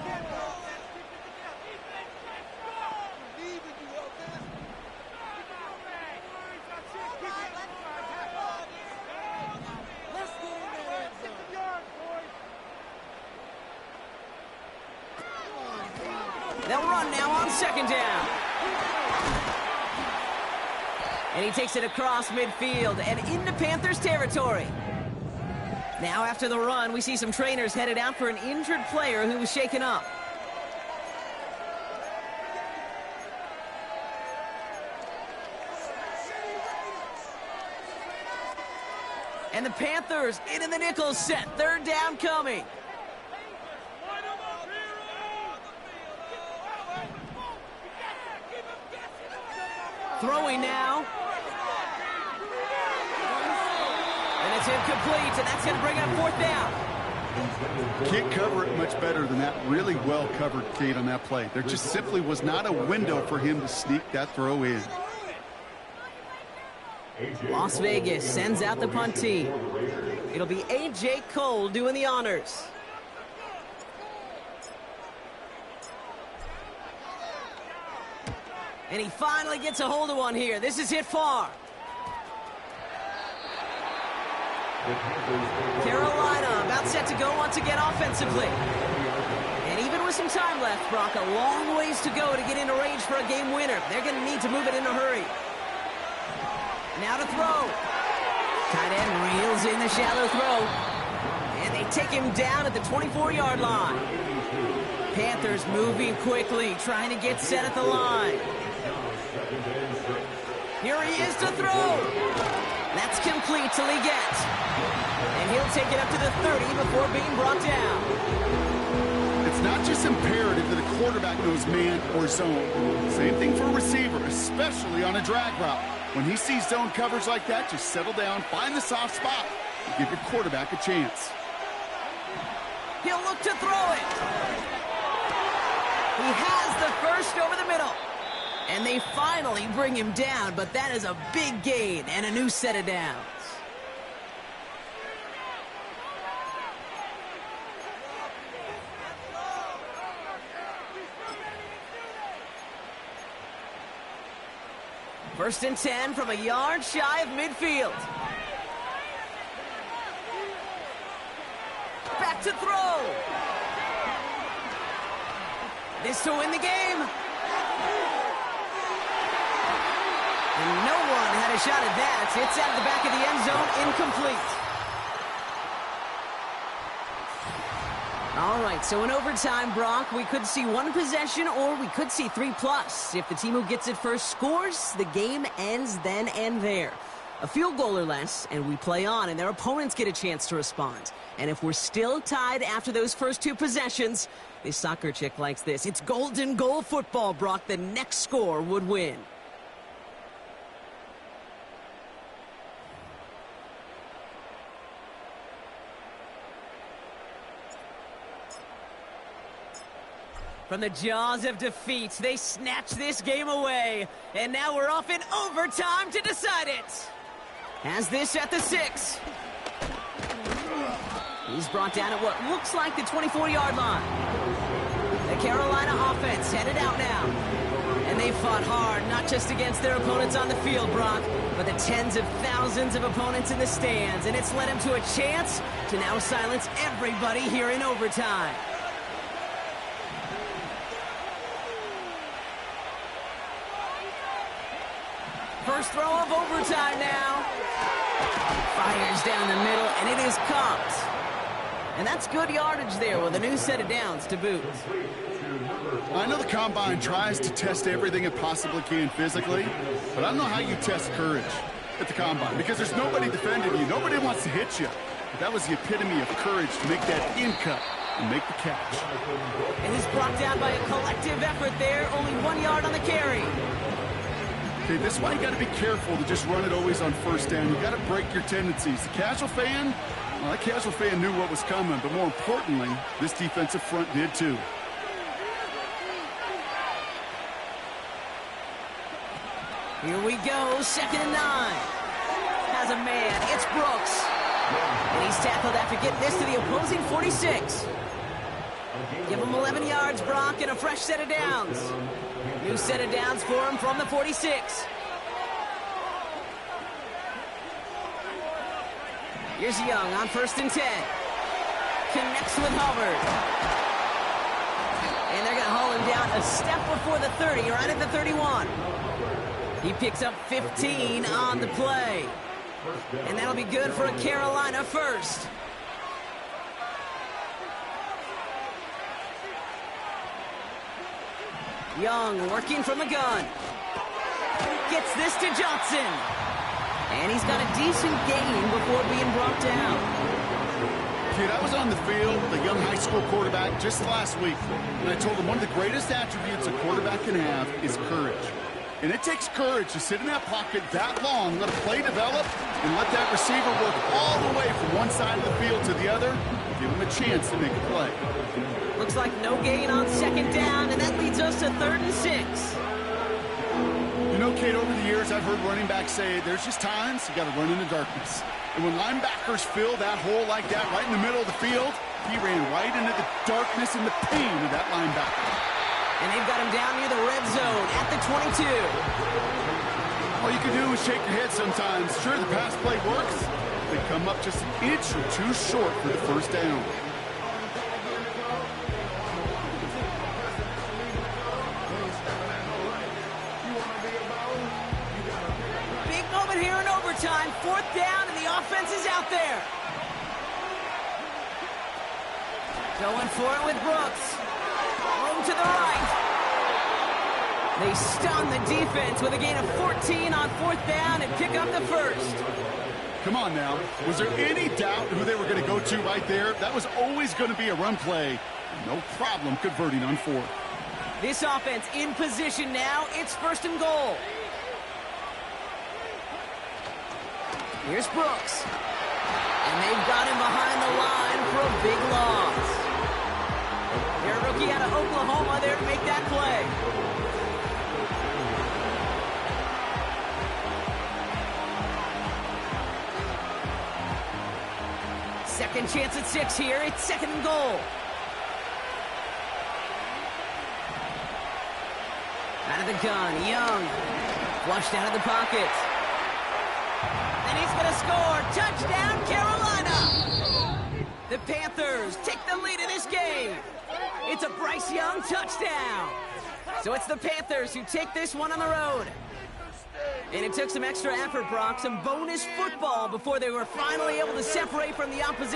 A: They'll run now on second down. And he takes it across midfield and into Panthers territory. Now after the run, we see some trainers headed out for an injured player who was shaken up. And the Panthers into the nickel set. Third down coming. Throwing now. And it's incomplete, and that's going to bring up fourth down.
B: Can't cover it much better than that. Really well covered, Kate, on that play. There just simply was not a window for him to sneak that throw in.
A: Las Vegas sends out the punt team. It'll be A.J. Cole doing the honors. And he finally gets a hold of one here. This is hit far. Carolina about set to go once again offensively. And even with some time left, Brock, a long ways to go to get into range for a game winner. They're going to need to move it in a hurry. Now to throw. Tight end reels in the shallow throw. And they take him down at the 24-yard line. Panthers moving quickly, trying to get set at the line. Here he is to throw. That's complete till he gets. And he'll take it up to the 30 before being brought down.
B: It's not just imperative that a quarterback knows man or zone. Same thing for a receiver, especially on a drag route. When he sees zone coverage like that, just settle down, find the soft spot, and give your quarterback a chance.
A: He'll look to throw it. He has the first over the middle. And they finally bring him down, but that is a big gain and a new set of downs. First and 10 from a yard shy of midfield. Back to throw. This to win the game. And no one had a shot at that. It's out of the back of the end zone, incomplete. All right, so in overtime, Brock, we could see one possession or we could see 3+. If the team who gets it first scores, the game ends then and there. A field goal or less, and we play on, and their opponents get a chance to respond. And if we're still tied after those first two possessions, this soccer chick likes this. It's golden goal football, Brock. The next score would win. From the jaws of defeat, they snatch this game away. And now we're off in overtime to decide it. Has this at the 6. He's brought down at what looks like the 24-yard line. The Carolina offense headed out now. And they fought hard, not just against their opponents on the field, Brock, but the tens of thousands of opponents in the stands. And it's led them to a chance to now silence everybody here in overtime. First throw of overtime now. Fires down the middle, and it is caught. And that's good yardage there with a new set of downs to boot.
B: I know the Combine tries to test everything it possibly can physically, but I don't know how you test courage at the Combine because there's nobody defending you. Nobody wants to hit you. But that was the epitome of courage to make that in cut and make the catch.
A: And he's brought down by a collective effort there. Only 1 yard on the carry.
B: Okay, this is why you got to be careful to just run it always on first down. You got to break your tendencies. The casual fan, well, that casual fan knew what was coming, but more importantly, this defensive front did too.
A: Here we go, 2nd and 9. Has a man, it's Brooks. And he's tackled after getting this to the opposing 46. Give him 11 yards, Brock, and a fresh set of downs. New set of downs for him from the 46. Here's Young on 1st and 10. Connects with Hubbard. And they're going to haul him down a step before the 30, right at the 31. He picks up 15 on the play. And that'll be good for a Carolina first. Young working from the gun. Gets this to Johnson. And he's got a decent gain before being brought down.
B: Kid, I was on the field with a young high school quarterback just last week, and I told him one of the greatest attributes a quarterback can have is courage. And it takes courage to sit in that pocket that long, let a play develop, and let that receiver work all the way from one side of the field to the other, give him a chance to make a play.
A: Looks like no gain on 2nd down, and that leads us to 3rd and 6.
B: You know, Kate, over the years, I've heard running backs say there's just times you got to run in the darkness. And when linebackers fill that hole like that right in the middle of the field, he ran right into the darkness and the pain of that linebacker.
A: And they've got him down near the red zone at the 22.
B: All you can do is shake your head sometimes. Sure, the pass play works. They come up just an inch or two short for the 1st down.
A: Big moment here in overtime. 4th down, and the offense is out there. Going for it with Brooks. Room to the right. They stun the defense with a gain of 14 on 4th down and pick up the first.
B: Come on now. Was there any doubt who they were going to go to right there? That was always going to be a run play. No problem converting on 4th.
A: This offense in position now. It's 1st and goal. Here's Brooks. And they've got him behind the line for a big loss. Their rookie out of Oklahoma there to make that play. Second chance at 6 here. It's 2nd and goal. Out of the gun, Young. Flushed out of the pocket. And he's going to score. Touchdown, Carolina! The Panthers take the lead in this game. It's a Bryce Young touchdown. So it's the Panthers who take this one on the road. And it took some extra effort, Brock, some bonus football before they were finally able to separate from the opposition.